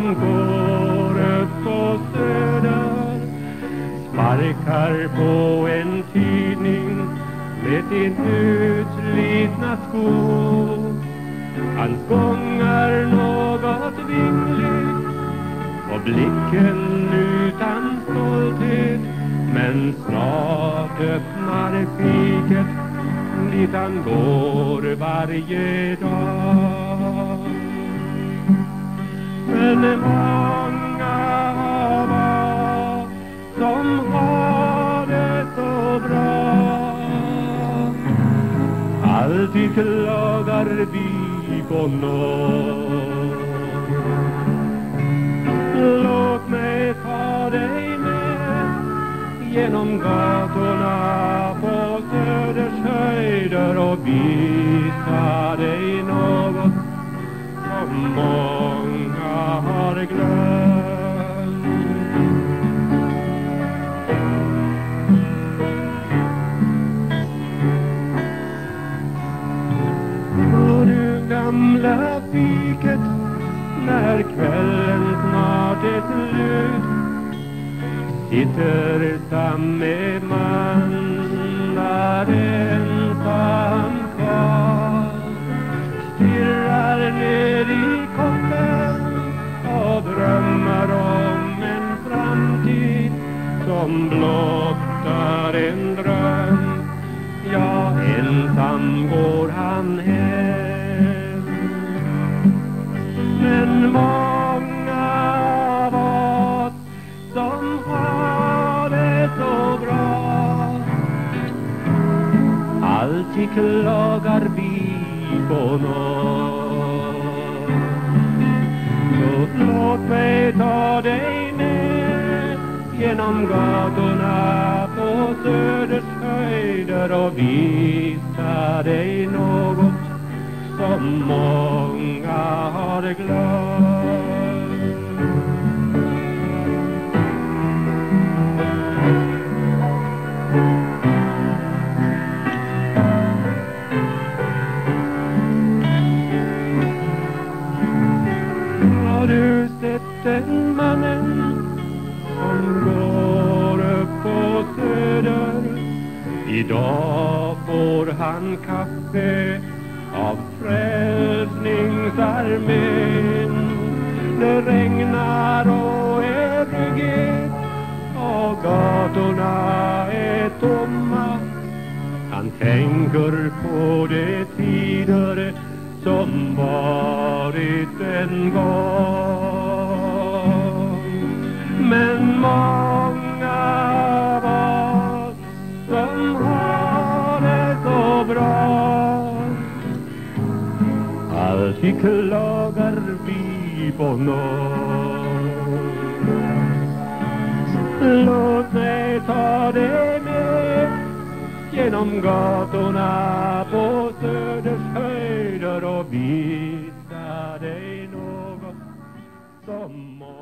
som går upp på Söder sparkar på en tidning med sin utslitna sko. Hans gång är något vingligt och blicken utan stolthet, men snart öppnar fiket dit han går varje dag. Men många av oss som har det så bra, alltid klagar vi på nåd. Låt mig ta dig med genom gatorna på Söders höjder och visa dig något som många har glömt. Och du gamla fiket, när kvällen snart är slut, sitter samme man där ensam kvar, stirrar ner i koppen och drömmer om en framtid som blottar en dröm. Ja, ensam går han hem. Men många av oss som har det så bra, alltid klagar vi på nåd. Så låt mig ta dig med genom gatorna på Söders höjder och visa dig något som många har glömt. Har du sett den mannen som går upp på Söder? Idag får han kaffe av Frälsningsarmén. Det regnar och är ruggigt och gatorna är tomma. Han tänker på de tider som varit en gång. Men många av oss som har det så bra, alltid klagar vi på nåd. Låt mig ta dig med genom gatorna på Söders höjder och visa dig något som många.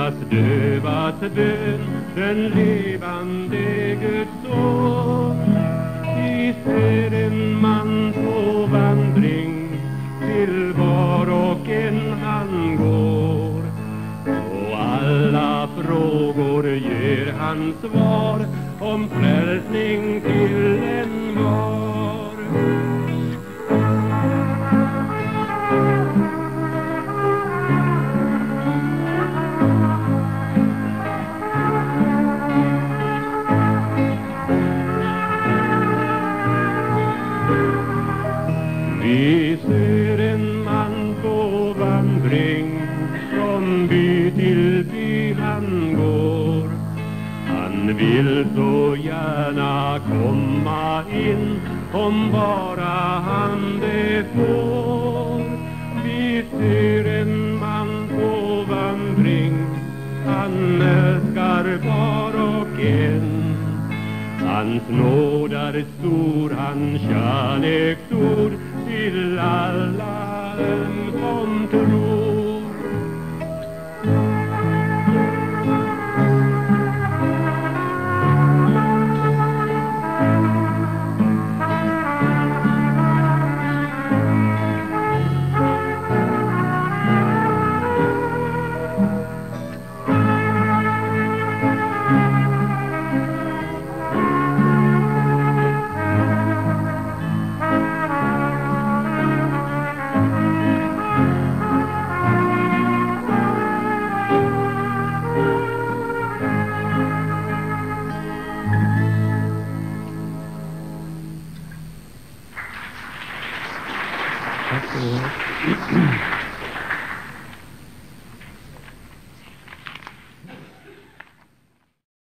deras dövas bön, den levande Guds son. Vi ser en man på vandring, till var och en han går. Och alla frågor ger han svar, om frälsning till en var. Vi ser en man på vandring, från by till by han går. Han vill så gärna komma in, om bara han det får. Vi ser en man på vandring, han älskar var och en. Hans nåd är stor, hans kärleksord till alla som tror. Tack så mycket.